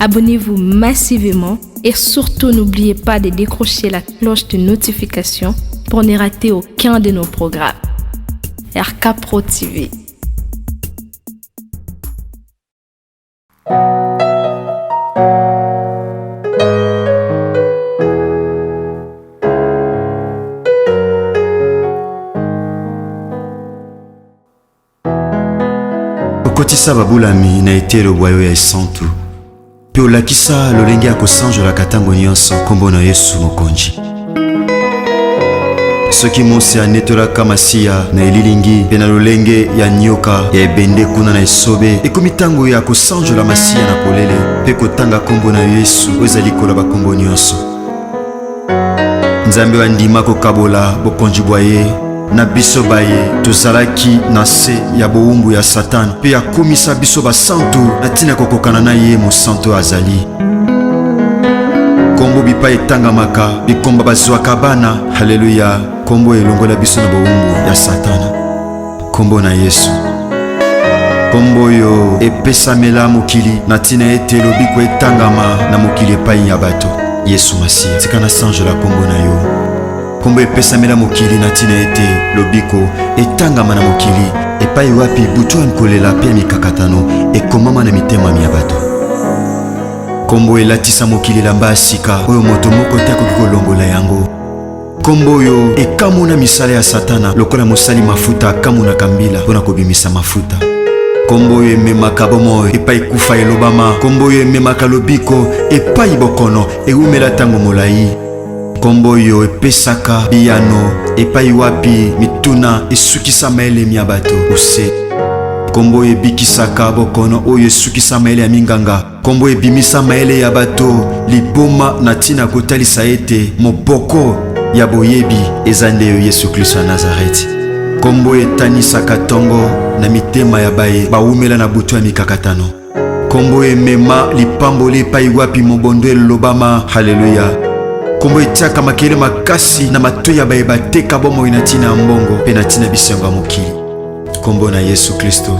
Abonnez-vous massivement et surtout n'oubliez pas de décrocher la cloche de notification pour ne rater aucun de nos programmes. RK Pro TV. Okotisa babulami na etelo bwayo ya esantu pe olakisa lolenge ya kosanjola katango nyonso kombo na Yesu mokonzi. Soki mosi anetolaka masiya na elilingi pe na lolenge ya nyoka ya ebende kuna na esobe ekomi ntango ya kosanjola masiya na polele pe kotanga kombo na Yesu oyo ezali kola bakombo nyonso. Nzambe wandima kokabola bokonzi bwa ye na biso baye tozalaki na se ya bowumbu ya Satan pe akomisa biso basantu na ntina kokokana na ye mosantu azali. Kombo bipa etangamaka bikomba bazwaka bana. Haleluya. Kombo elongola biso na bowumbu ya Satana. Kombo na Yesu. Kombo yo epesamela mokili na ntina ete lobiko etangama na mokili epai ya bato. Yesu Masiya tika na sanjola kombo na yo. Kombo epesamela mokili na ntina ete lobiko etangama na mokili epai wapi butu nkolela pe mikakatano ekomama na mitema ya bato. Kombo elatisa mokili lamba asika oyo moto moko te akoki kolongola yango. Kombo yo ekamuna misala ya Satana lokola mosali mafuta akamuna kambila mpona kobimisa mafuta. Kombo yo ememaka bomoi epai kufa elobama. Kombo yo ememaka lobiko epai bokono eumela ntango molai. Kombo yo epesaka biyano epai wapi mituna esukisama elemi ya bato ose. Kombo ebikisaka bokono oyo esukisama ele ya minganga. Kombo ebimisa maele ya bato liboma na ntina kotalisa ete moboko ya boyebi eza nde yo Yesu Kristo ya Nazareti. Kombo etanisaka tongo na mitema ya baye bawumela na butu ya mikakatano. Kombo emema lipamboli epai wapi mobondo elobama. Haleluya. Kombo etiaka makele makasi na matoi ya baye bateka bomoi na ntina ya mbongo pe na ntina bisengo ya mokili. Kombo na Yesu Kristo.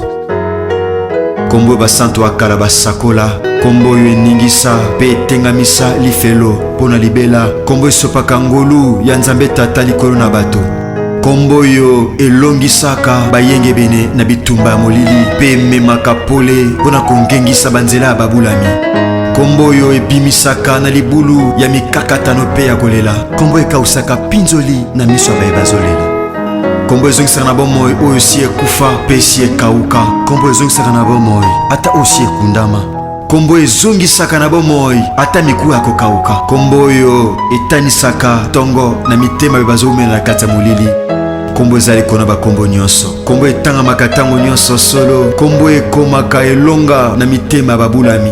Kombo basantu akala basakola. Kombo yo eningisa pe etengamisa lifelo pona libela. Kombo esopaka ngolu ya Nzambe Tata likolo na bato. Kombo yo elongisaka bayenge bene na bitumba ya molili pe ememaka pole pona kongengisa banzela ya babulami. Kombo yo ebimisaka na libulu ya mikakatano pe ya kolela. Kombo ekausaka pinzoli na miso ya baye bazolela. Kombo ezongisaka na bomoi oyo si ekufa pe si ekauka. Kombo ezongisaka na bomoi ata osi ekundama. Kombo ezongisaka na bomoi ata miku ya kokauka. Kombo yo etanisaka tongo na mitema be bazomela na kati ya molili. Kombo ezali kona bakombo nyonso. Kombo etangamaka ntango nyonso solo. Kombo ekomaka elonga na mitema ya babulami.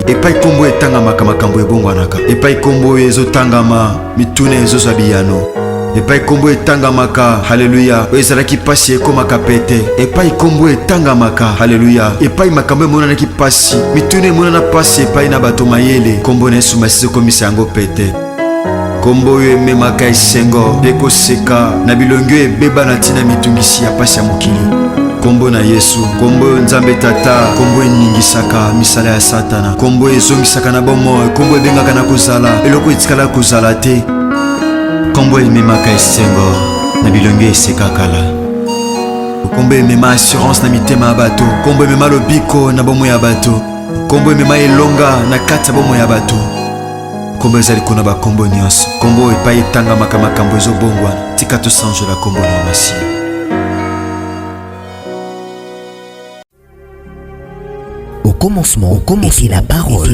Epai kombo etangamaka makambo ebongwanaka. Epai kombo ezotangama mituna ezozwa biyano. Epai kombo etangamaka. Haleluya. Ezalaki pasi ekomaka pete. Epai kombo etangamaka. Haleluya. Epai makambo emonanaki pasi mituna emonana pasi epai na bato mayele. Kombo na Yesu Masiya ekomisa yango pete. Kombo yo ememaka esengo pe koseka na bilongi oyo ebeba na ntina mitungisi ya pasi ya mokili. Kombo na Yesu. Kombo Nzambe Tata. Kombo eningisaka misala ya Satana. Kombo ezongisaka na bomoi. Kombo ebengaka na kozala eloko etikala kozala te. Kombo ememaka esengo na bilongi eseka kala. Kombo emema assurance na mitema ya bato. Kombo emema lobiko na bomoi ya bato. Kombo emema elonga na kati ya bomoi ya bato. Kombo ezali kona bakombo nyonso. Kombo epai etangamaka makambo ezobongwana. Tika tosanjola kombo na Masiya. Au commencement était la parole,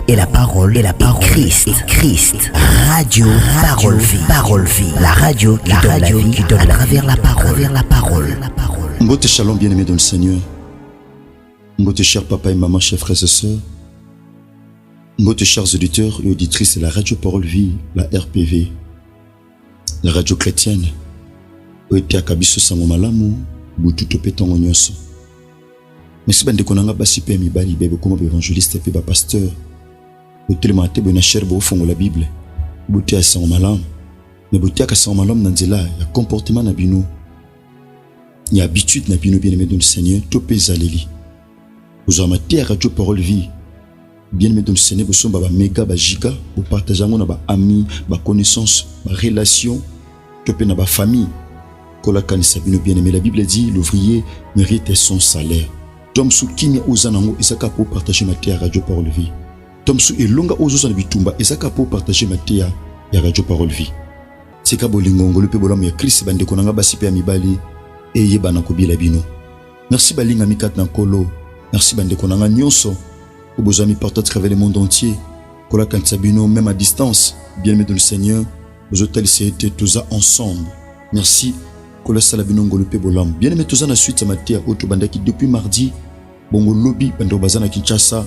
et la parole est Christ. Radio, parole vie. La radio qui donne à travers la parole. Mbote shalom bien-aimé dans le Seigneur. Mbote chers papa et maman, chers frères et sœurs. Mbote chers auditeurs et auditrices de la radio Parole Vie, la RPV, la radio chrétienne. Oete akabiso samo malamu, bututo petongo nyonso. Merci bande konanga basi pe mibali bebe comme évangéliste pe ba pasteur. Otelema te bona cher bo fongo la Bible. Buti ya samo malamu. Mais buti ya samo malamu na nzela ya comportement na bino. Ya habitude na bino bien-aimé dans le Seigneur, to pezaleli. Vous avez maté radio Parole Vie. bien aimé dans le Seigneur, vous sommes ba méga ba giga, vous partagez na ba amis, ba connaissances, ba relations, que pe na ba famille. Kola kanisa bino bien aimé, la Bible dit l'ouvrier mérite son salaire. Tom su kimia ozanango ezaka pour partager ma terre radio parole vie. Tom su elonga ozosana bitumba ezaka pour partager ma terre ya radio parole vie. Seka bolingongo le pe bolamu ya Christ bande konanga basipe ya mibali e yebana ko bila bino. Merci balinga mikat na kolo. Merci bande konanga nyonso. Vous avez partout à travers le monde entier. Kola kantabino même à distance. Bien aimé dans le Seigneur. Vous avez été tous ensemble. Merci. Kola salabino ngolo pe bolam. Bien aimé tous na suite à Matia Otobandaki depuis mardi. Bongo lobby bando bazana Kinshasa.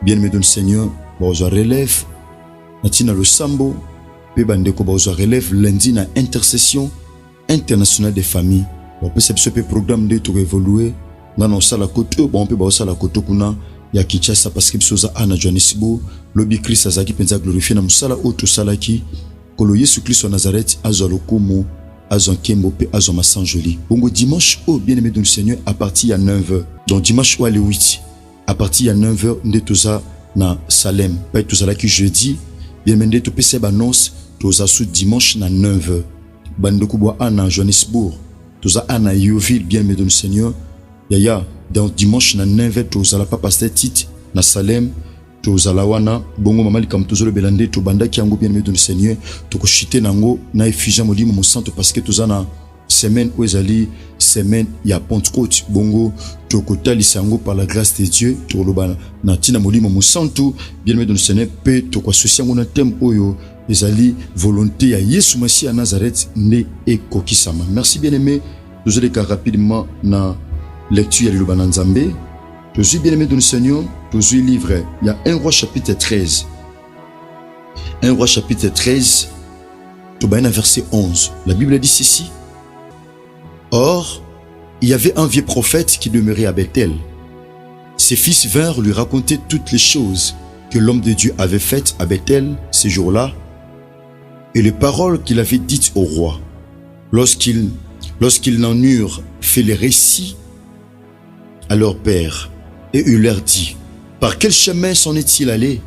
Bien aimé dans le Seigneur. Vous relève. Natina le sambo. Pe bande ko vous relève lundi na intercession internationale des familles. On peut ce programme de tout évoluer. Dans nos salles à côté. Bon on peut basa la côté kuna. Ya Kinshasa parce que bisoza ana Johannesburg lobby Christ azaki penza glorifier na musala auto salaki kolo Yesu Christ wa Nazareth azalokumu azonkembo pe azomasanjoli. Bongo dimanche bien aimé dans le Seigneur à partir de 9h. Donc dimanche le 8 à partir de 9h ndetoza na Salem. Pa toza la ki jeudi bien aimé ndeto pese annonce toza sous dimanche na 9h. Bandoko boa ana Johannesburg toza ana Yoville bien aimé dans le Seigneur. Yaya donc dimanche na 9h tozala pas pasteur Tite na Salem tozala wana bongo mamali kam tozolo belande to banda ki yango bien aimé dans le Seigneur to ko chiter nango na effugia molimo mo santo parce que tozana semaine ezali semaine ya Pentecôte bongo to ko talisa yango par la grâce de Dieu to loba na tina molimo mo santo bien aimé dans le Seigneur pe to ko associer ngona thème oyo ezali volonté ya Yesu Messia à Nazareth ne ekokisama. Merci bien aimé. Nous allons rapidement na lecture de Lubananzambe. Je suis bien aimé dans le Seigneur. Je suis livre. Il y a 1 Roi chapitre 13. 1 Roi chapitre 13. Verset 11. La Bible dit ceci. Or, il y avait un vieux prophète qui demeurait à Bethel. Ses fils vinrent lui raconter toutes les choses que l'homme de Dieu avait faites à Bethel ces jours-là et les paroles qu'il avait dites au roi. Lorsqu'ils n'en eurent fait les récits à leur père, et il leur dit, par quel chemin s'en est-il allé?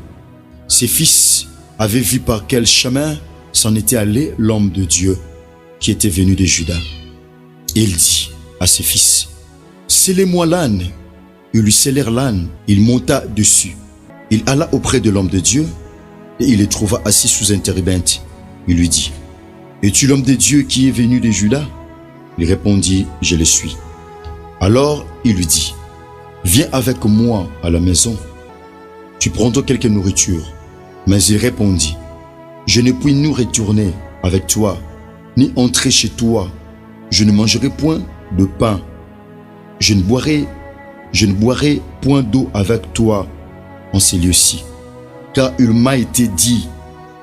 Ses fils avaient vu par quel chemin s'en était allé l'homme de Dieu qui était venu de Juda. Et il dit à ses fils, scellez-moi l'âne. Ils lui scellèrent l'âne, il monta dessus. Il alla auprès de l'homme de Dieu, et il le trouva assis sous un térébinthe. Il lui dit, es-tu l'homme de Dieu qui est venu de Juda? Il répondit, je le suis. Alors il lui dit, viens avec moi à la maison, tu prendras quelque nourriture. Mais il répondit, je ne puis nous retourner avec toi, ni entrer chez toi. Je ne mangerai point de pain, je ne boirai point d'eau avec toi en ces lieux-ci. Car il m'a été dit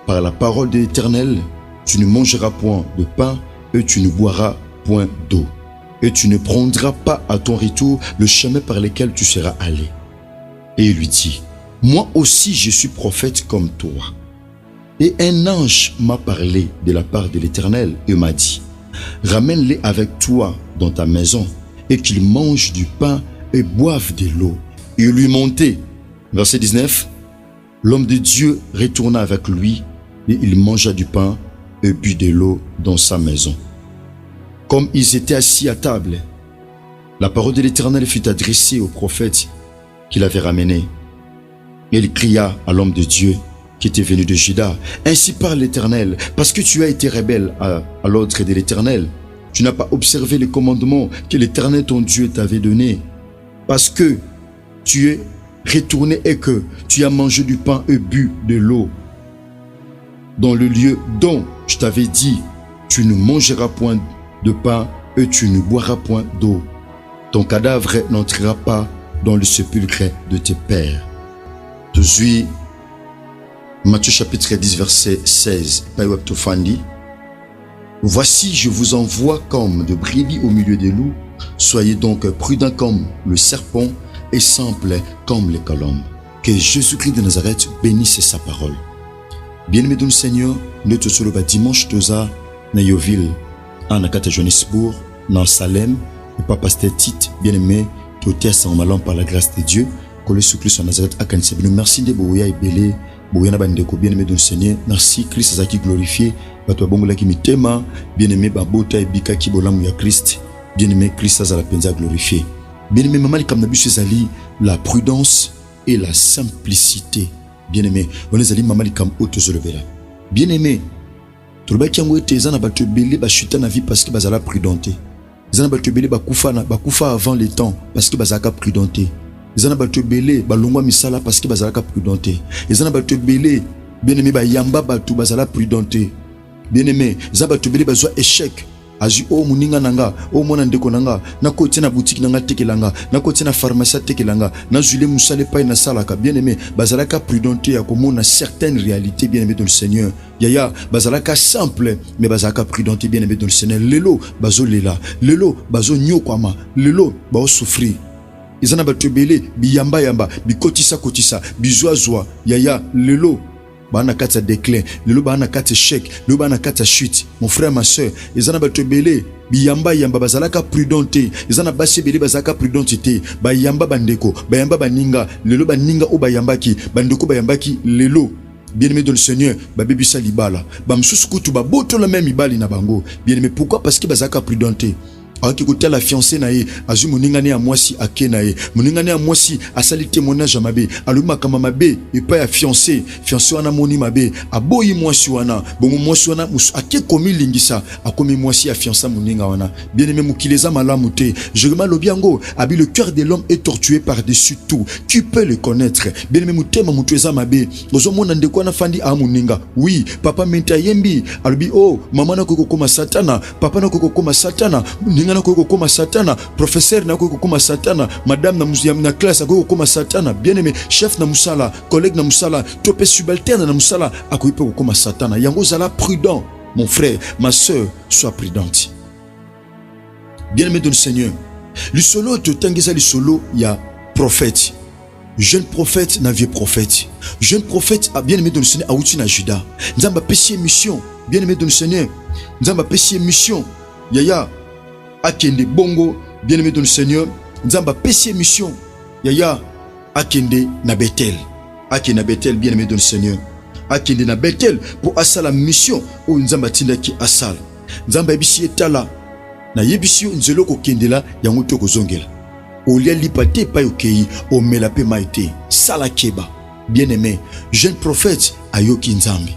par la parole de l'Éternel, tu ne mangeras point de pain et tu ne boiras point d'eau. Et tu ne prendras pas à ton retour le chemin par lequel tu seras allé. Et il lui dit, moi aussi je suis prophète comme toi. Et un ange m'a parlé de la part de l'Éternel et m'a dit, ramène-les avec toi dans ta maison et qu'ils mangent du pain et boivent de l'eau. Et il lui montait. Verset 19, l'homme de Dieu retourna avec lui et il mangea du pain et but de l'eau dans sa maison. Comme ils étaient assis à table, la parole de l'Éternel fut adressée au prophète qu'il avait ramené. Et il cria à l'homme de Dieu qui était venu de Juda, ainsi parle l'Éternel, parce que tu as été rebelle à l'ordre de l'Éternel. Tu n'as pas observé les commandements que l'Éternel ton Dieu t'avait donnés. Parce que tu es retourné et que tu as mangé du pain et bu de l'eau dans le lieu dont je t'avais dit, tu ne mangeras point de pain et tu ne boiras point d'eau. Ton cadavre n'entrera pas dans le sépulcre de tes pères. Toujours Matthieu chapitre 10 verset 16. Voici je vous envoie comme de brebis au milieu des loups. Soyez donc prudents comme le serpent et simples comme les colombes. Que Jésus-Christ de Nazareth bénisse sa parole. Bien-aimé dans le Seigneur, nous te souhaitons dimanche toza na Yoville, en Akata Johannesburg, dans Salem, et pas pasteur Tite, bien-aimé, tout est sans malin par la grâce de Dieu. Kolo Yesu Christ en Nazareth akanisa bino. Merci de boya ebele boya na bandeko bien-aimé dans le Seigneur. Merci Christ azaki glorifié. Bato bongola ki mitema bien-aimé babota ebika ki bolamu ya Christ. Bien-aimé Christ azala penza glorifié. Bien-aimé maman comme na biso ezali la prudence et la simplicité. Bien-aimé on ezali maman comme autozolobela. Bien-aimé toloba ki yango ete ezana bato ebele ba chuta na vie parce que bazala prudente. Ezana bato ebele bakufa avant le temps parce que bazaka prudente. Ezana bato ebele balongwa misala parce que bazalaka prudente. Ezana bato ebele bien-aimé ba yamba bato bazala prudente. Bien-aimé ezana bato ebele bazwa échec. Azu o muninga nanga o mona ndeko nanga na koti na boutique nanga tekelanga na koti na pharmacie tekelanga na zule musale pa na salaka. Bien-aimé bazalaka prudente ya komona certaines réalités bien-aimé dans le Seigneur. Yaya bazalaka simple mais bazalaka prudente bien-aimé dans le Seigneur. Lelo bazo lela lelo bazo nyokwama lelo bao souffrir. Izana bato ebele biyamba yamba bikotisa kotisa bizwazwa yaya lelo bana kata déclin lelo bana kata échec lelo bana kata chute. Mon frère ma soeur izana bato ebele biyamba yamba bazalaka prudente. Izana basi ebele bazalaka prudente bayamba bandeko bayamba baninga lelo baninga o bayambaki bandeko bayambaki lelo. Bien-aimé dans le Seigneur, babebisa libala bamsusu kutu baboto la même ibali na bango. Bien-aimé pourquoi? Parce que bazalaka prudente. Alors que la fiancée nae azu moningane ya mwasi akenae moningane ya mwasi asali témoignage mabe aluma kama mabe et pas ya fiancé wana moni mabe aboyi mwasi wana bongo mwasi wana ake komi lingisa akomi mwasi ya fiancé moninga wana. Bien-aimé mukileza malamu te Jérémie lobiango abi le cœur de l'homme est tortué par-dessus tout, qui peut le connaître? Bien-aimé mutema mutueza mabe ozo mona ndeko na fandi a moninga. Oui papa menta yembi alubi oh mama na koko koma satana papa na koko koma satana na koko koma satana professeur na koko koma satana madame na muziam na classe koko koma satana. Bien-aimé chef na musala collègue na musala topé subalterne na musala akoyipe koko koma satana. Yango zala prudent mon frère ma soeur sois prudente. Bien-aimé dans le Seigneur le solo te tangeza le solo ya prophète jeune prophète na vieux prophète. Jeune prophète a bien-aimé dans le Seigneur auti na Juda nzamba pesi mission. Bien-aimé dans le Seigneur nzamba pesi mission yaya akende bongo. Bien-aimé dans le Seigneur nzamba pesi mission yaya akende na Bethel. Akende na Bethel bien-aimé dans le Seigneur akende na Bethel pour asala mission o nzamba tinda ki asala nzamba ebisi etala na yebisi nzelo ko kendela yango to ko zongela olia lipate pa yokei o melape maite sala keba. Bien-aimé jeune prophète ayoki nzambe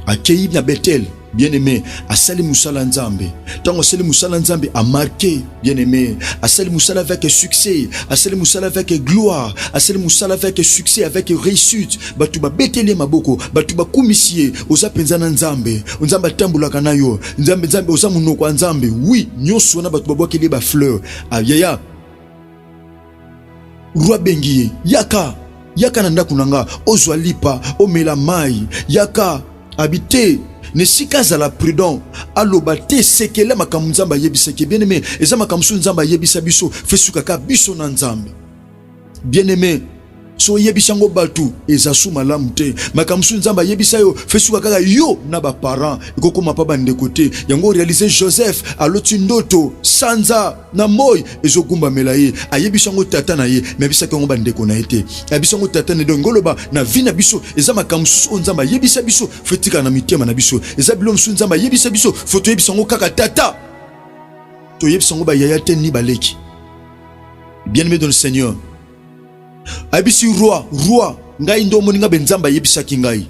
akei na Bethel. Bien-aimé asali musala nzambe tango asali musala nzambe a marqué. Bien-aimé asali musala avec succès asali musala avec gloire asali musala avec succès avec réussite. Batu ba betele maboko batu ba kumisie oza penzana nzambe nzambe tambulaka nayo nzambe oza munoko nzambe. Oui nyoso na batu babwakeli ba fleur ayaya roi bengiye yaka na ndaku nanga ozwa lipa omela mai yaka habiter ne sikaza la prudent aloba te sekele makambo nzamba yebisaki. Bien-aimé eza makambo nzamba yebisa biso fesuka ka biso na nzambe. Bien-aimé so yebisango batu eza su malamu te makambo nzamba yebisa yo fesuka kaka yo na ba parents ikokoma pa bande côté yango réaliser Joseph aloti ndoto sanza na moy ezogumba melaye ayebisango tata na ye mebisa kango bande ko na ete ayebisango tata ne dongoloba na vie na biso eza makambo nzamba yebisa biso fetika na mitema na biso eza bilom nzamba yebisa biso foto yebisango kaka tata to yebisango ba yaya te ni baleki. Bien-aimé dans le Seigneur abisi roi ngai ndo moninga benzamba yebisaki ngai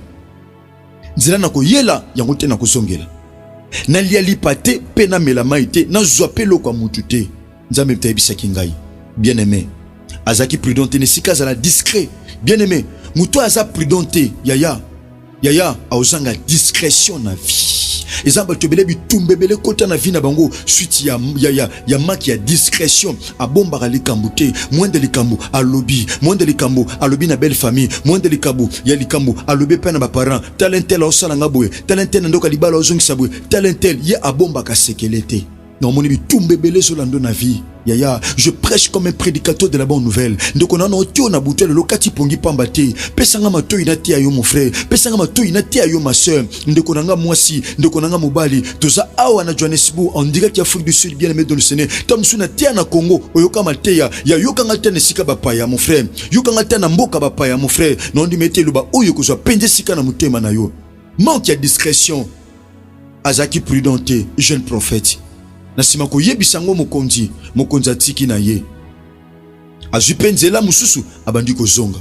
nzela na koyela yango te na kozongela na lia lipate pe na mela maite na zwa pe lokwa mutu te nzambe yebisaki ngai. Bien-aimé azaki prudente ne sikaza la discret. Bien-aimé muto aza prudente yaya aozanga discrétion na vie. Ezamba tobele bitumbebele kota na vie na bango suite ya maki ya discrétion abomba likambo te mwende likambo alobi na belle famille mwende likambo ya likambo alobi pe na ba parents talentel osala ngaboye talentel ndoka libala ozongisa boye talentel ye abomba ka sekelete dans mon bitumbe belé solando na vie. Yaya, je prêche comme un prédicateur de la bonne nouvelle. Donc on a noté on a bouté le lokati pongi pambate. Pesanga mato inati ayo mon frère. Pesanga mato inati ayo ma soeur. Donc on a moi si, donc on a mobali. Toza awa na Johannesburg en direct Afrique du Sud bien aimé dans le Sénégal. Tam suna tia na Congo. Oyoka mateya. Ya yoka ngata ne sika bapaya mon frère. Yoka ngata na mboka bapaya mon frère. Non di mete luba oyo ko so penje sika na mutema na yo. Manque ya discrétion. Azaki prudente, jeune prophète. Nasima ko yebisango mokonzi atiki na ye. Azupenzela mususu abandi ko zonga.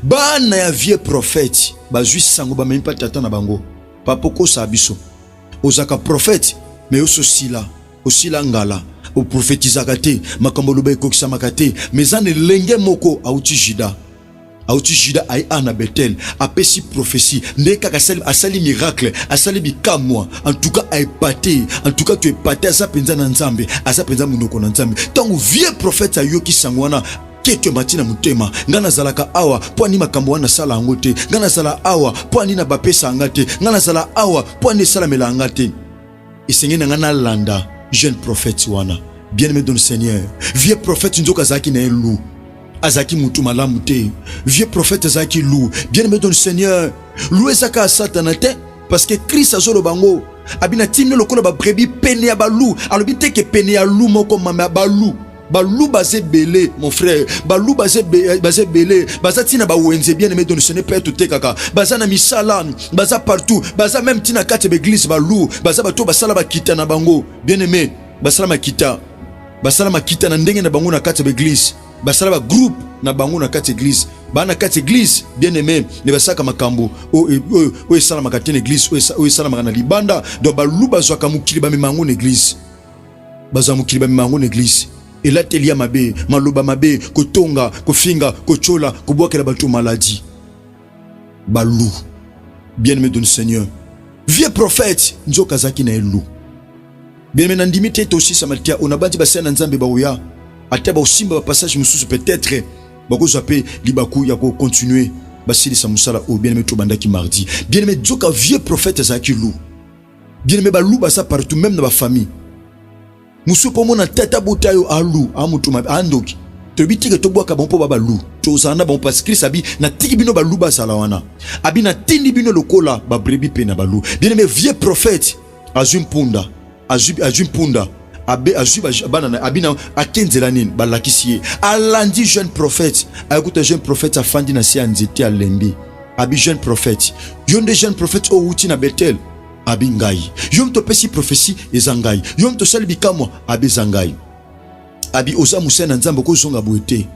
Bana ya vieux prophète, bazui sango ba même pas tata na bango. Papoko sabiso. Ozaka prophète, mais osila ngala. O prophétisaka te, makambo loba ekokisa makate, mais ane lenge moko auti jida. Auti Juda ay ana Bethel apesi prophétie ndeka asali miracle asali bikamwa en tout cas ay paté en tout cas tu es paté asa penza na nzambe asa penza munoko na nzambe tango vieux prophète ayoki sangwana keke matina mutema ngana zalaka awa po ni makambo wana sala ngote ngana sala awa po ni na bapesa ngate ngana sala awa po ni sala mela ngate isengena ngana landa jeune prophète wana bien-aimé dans le Seigneur vieux prophète nzoka zaki na elu Azaki mutu malamu te. Vieux prophète Azaki lou. Bien-aimé dans le Seigneur. Loué zaka satanate. Parce que Christ a zolo bango. Abina timne lokola ba brebi pene ya balou. Alobi te ke pene ya lou moko mama balou. Balou bazé belé mon frère. Balou bazé belé. Baza tina ba wenze bien-aimé dans le Seigneur peut te kaka. Baza na misala. Baza partout. Baza même tina kate l'église balou. Baza bato basala ba kita na bango. Bien-aimé. Basala ma kita. Basala ma kita na ndenge na bango na kate l'église. Basala ba groupe na bango na kati église ba na kati église bien aimé ne basaka makambo o sala makati na église o sala makana libanda do ba luba zwaka mukili ba memango na église baza mukili ba memango na église et là telia mabe maloba mabe kotonga kofinga kochola kobwakela bato maladie balou bien aimé de Seigneur vieux prophète nzoka zaki na elu bien aimé nandimi te aussi samatia onabati basana nzambe ba oya Ateba osimba passage mususu peut-être bako zape libaku ya ko continuer basili sa musala o bien-aimé to bandaki mardi bien-aimé djoka vieux prophète zaki lou bien-aimé ba lou ba sa partout même dans ba famille musu po mona tata botayo alu amutuma andoki to bitike to bwaka bon po ba lou to zana bon parce que sabi na tiki bino ba lou ba salawana abina tindi bino lokola ba brebi pe na ba lou bien-aimé vieux prophète azum punda abina akenzela nini balakisiye alandi jeune prophète akuta jeune prophète afandi na si anzete alembi abi jeune prophète yonde jeune prophète o uti na Bethel abi ngai yom to pesi prophétie ezangai yom to salibi kamwa abi zangai abi oza musena nzambe ko zonga boete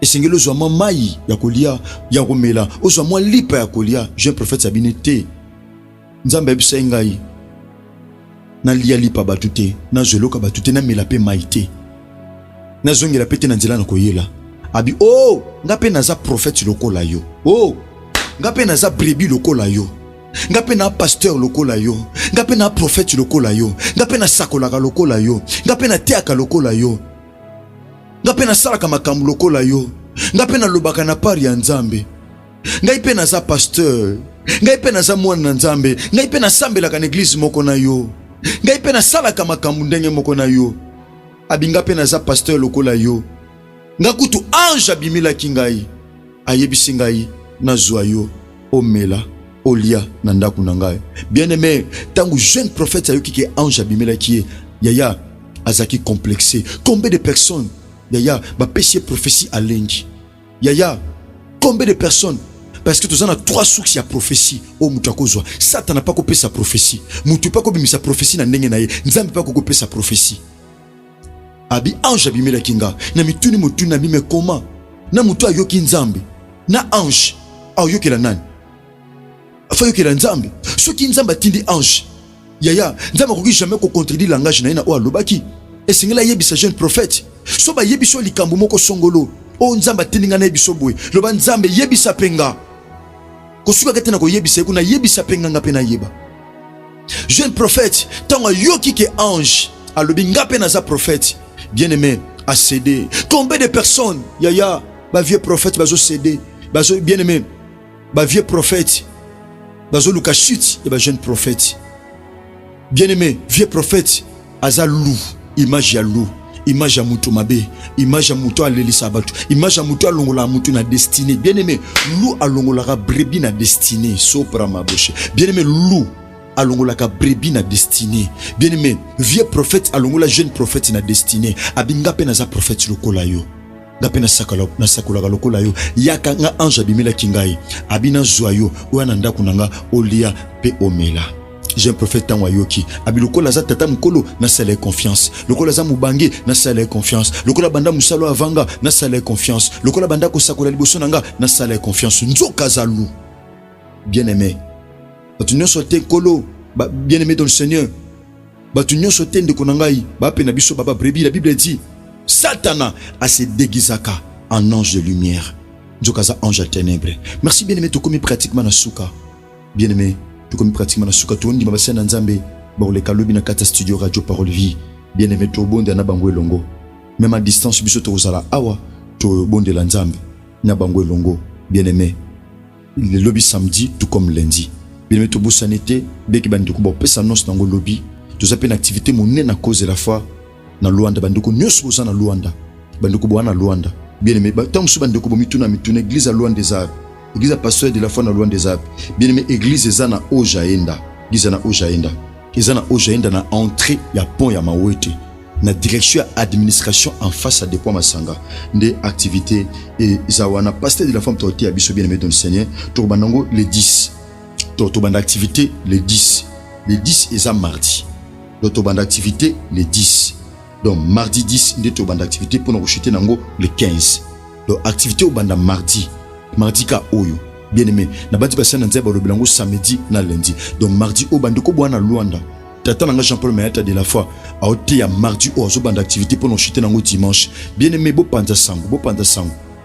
esengelo zo mai ya kolia ya komela ozo mwa lipa ya kolia jeune prophète abinete nzambe bisengai na lia lipa batute na zoloka batute na mela pe maite na zongela pete na nzela na koyela abi oh ngape naza prophète lokola yo oh ngape naza brebi lokola yo ngape na pasteur lokola yo ngape na prophète lokola yo ngape na sakolaka lokola yo ngape na teaka lokola yo ngape na salaka makambo lokola yo ngape na lobaka na pari ya nzambe ngai pe naza pasteur ngai pe naza mwana na nzambe ngai pe na sambelaka na église moko na yo ngai pe na salaka makambo ndenge moko na yo abinga pe naza pasteur lokola yo ngakutu ange abimilaki ngai ayebisi ngai nazwa yo omela olia na ndako na ngai bien-aimé tango jeune prophète ayoki ke ange abimilaki yaya azaki complexé combien de personnes yaya ba pesi prophétie alengi yaya combien de personnes parce que tu as 3 sources ya prophétie o mutakozwa Satan n'a pas coupé sa prophétie mutu pas coupé sa prophétie na ndenge na ye nzambe pas coupé sa prophétie abi ange abimela kinga na mituni mutu na bime koma na mutu ayoki nzambe na ange ayoki la nani afayoki la nzambe soki nzambe atindi ange yaya nzambe koki jamais ko contredire langage na ina o alobaki esengela yebisa jeune prophète so ba yebiso likambo moko songolo o nzambe atindinga na yebiso boye loba nzambe yebisa penga kosuka ketena ko yebisa kuna yebisa penga ngape na yeba jeune prophète tango yoki ke ange alobi ngape na za prophète bien-aimé a cédé combien de personnes yaya ba vieux prophète bazo cédé bazo bien-aimé ba vieux prophète bazo luka chute et ba jeune prophète bien-aimé vieux prophète aza lou image ya loup, image ya mutu mabe, image ya mutu alelisa batu, image ya mutu alongola mutu na destinée. Bien aimé, loup alongola brebis na destinée, sopra ma bouche. Bien aimé, loup alongola brebis na destinée. Bien aimé, vieux prophète alongola jeune prophète na destinée. Abinga pe na za prophète lokola yo. Ngape na sakula lokola yo. Yaka nga ange abimela kingai. Abina zoyo, oana ndaku nanga olia pe omela. J'ai un prophète en wayoki. Abiloko laza tata mkolo na sale confiance. Loko laza mubange na sale confiance. Loko la banda musalo avanga na sale confiance. Loko la banda kosakola liboso nanga na sale confiance. Nzoka zalu. Bien aimé. Batunyo sote kolo. Bien aimé dans le Seigneur. Batunyo sote ndeko nangai. Ba pe na biso baba brebi. La Bible dit Satana a se déguisaka en ange de lumière. Nzoka za ange à ténèbres. Merci bien aimé to komi pratiquement na suka. Bien aimé. Comme pratiquement na suka tondi mabasa na nzambe ba le kalobi na kata studio radio parole vie bien aimé to bonde na bangwe longo même à distance biso to zala awa to bonde la nzambe na bangwe longo bien aimé le lobby samedi tout comme lundi bien aimé to bosanité beki bandi ko ba pesa nos nango lobby to zape na activité monene na cause la foi na Luanda bandi ko nyoso bosa na Luanda bandi ko bo na Luanda bien aimé ba tam su bandi ko bo mituna église à Luanda des Arts. Église pasteur de la foi dans loin des Alpes. Bien aimé, église ezana Ojaenda. Église na Ojaenda. Ezana Ojaenda na entrée ya pont ya Mawete. Na direction administration en face à dépôt Masanga. Des activités et zawana pasteur de la femme torti abiso bien aimé dans le Seigneur. Turbanango les 10. Turban activité les 10. Les 10 eza mardi. Turban activité les 10. Donc mardi 10 de turban activité pour nous rechuter nango le 15. Donc activité au banda mardi. Mardi ka oyo bien aimé na bati ba sana nzeba lo bilango samedi na lundi. Donc mardi o bandiko bwana Luanda tata nanga Jean-Paul Mayata de la foi a ôté ya mardi o zo banda activité pour nous chuter nango dimanche. Bien aimé bo panza sango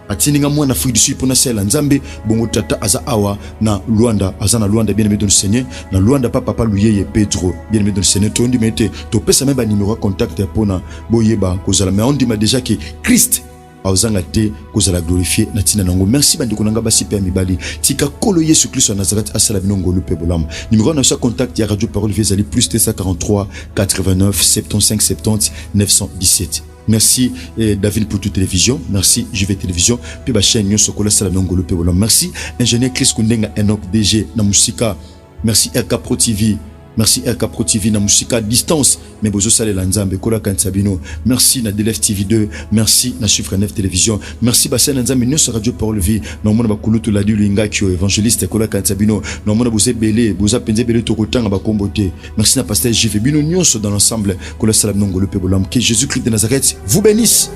atininga mwana Afrique du Sud pour na sela nzambe bongo tata aza awa na Luanda azana Luanda bien aimé dans le Seigneur na Luanda papa Luyeye Pedro bien aimé dans le Seigneur to ndi mete to pesa même ba numéro contact pour na boyeba kozala mais on dit ma déjà que Christ auzanga te kozala glorifier na tina nango. Merci bandi konanga basi pe mibali tika kolo Yesu Christ wa Nazareth asala binongo le pe bolam. Numéro na sa contact ya radio parole vizali plus 243 89 75 70 917. Merci David pour toute télévision. Merci JV Télévision. Puis ba chaîne nyo sokola sala binongo le pe bolam. Merci ingénieur Chris Kundenga Enoch DG na musika. Merci RK Pro TV. Merci RK Pro TV na musika distance mais bozo sale la nzambe kola kansabino. Merci na DLF TV 2, merci na Chiffre 9 télévision. Merci ba sale nzambe nyo radio parole vie. Na mona ba kulutu la dilinga kyo évangéliste kola kansabino. Na mona boze belé, boza penze belé to kotanga ba kombote. Merci na pasteur JV bino nyonso dans l'ensemble kola sala nongo le pebolam. Que Jésus-Christ de Nazareth vous bénisse.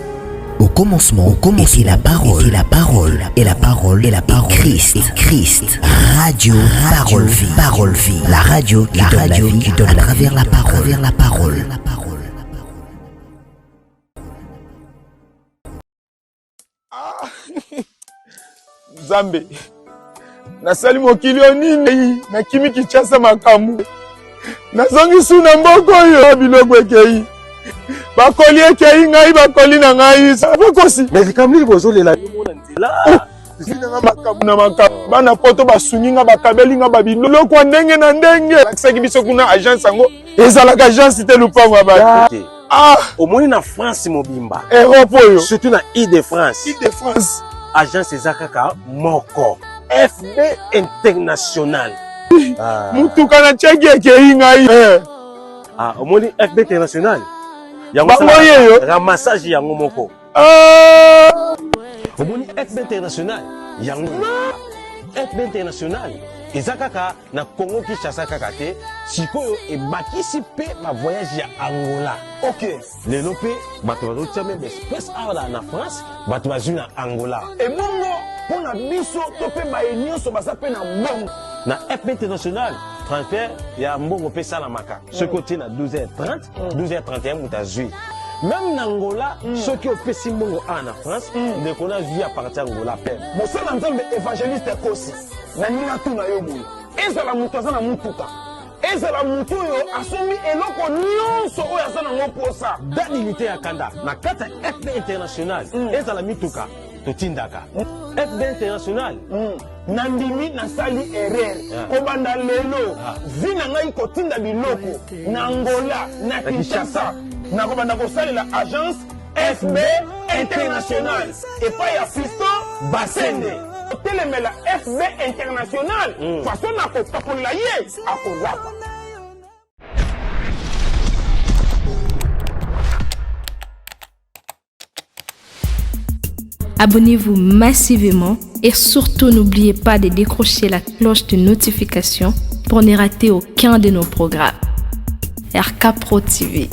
Au commencement, était la parole, et la parole, et la parole, et la parole, Christ, radio, parole vie, la radio qui donne à travers la parole, Zambe, na sali mokili onini, na kimi kichasa makamu, na zongi suna mboko yo biloko ekei. Bakoli ekei ngai bakoli na ngai sabakosi mais kamli bozolela yomona nzela zina makamu na makamu bana poto basunginga bakabeli nga babiloko ndenge na ndenge akisaki biso kuna agence yango ezalaka agence te lupango ba omoni na France mobimba Europe oyo surtout na Île-de-France agence ezakaka moko FB International mutuka na cheki ekei ngai omoni FB International yango ramassage yango moko omoni FB International yango FB International ezakaka na Congo Kinshasa kaka te sikoyo ebakisi pe ba voyage ya Angola. OK lelo pe bato bazotia même espèce awa na France bato bazwi na Angola ebongo pona biso to pe ba nyonso basa pe na mbongo na FB International transfert ya mbongo pe sala maka ce côté na 12h30 12h31 mutazui même na Angola ceux qui opesi mbongo na France de kona vie à partir Angola pe mosala nzambe évangéliste kosi na nina tuna yo boye ezala mutu azana mutuka ezala mutu yo asombi eloko nyonso oyo azana ngo posa dadilité ya kanda na kata FB International ezala mituka totindaka FB International nandimi nasali erreur kobanda lelo vina ngai kotinda biloko na Angola na Kinshasa nakobanda kosalela agence FB International et pas ya Fiston Basende otelemela FB International façon nakopakola ye akolapa. Abonnez-vous massivement et surtout n'oubliez pas de décrocher la cloche de notification pour ne rater aucun de nos programmes. RK Pro TV.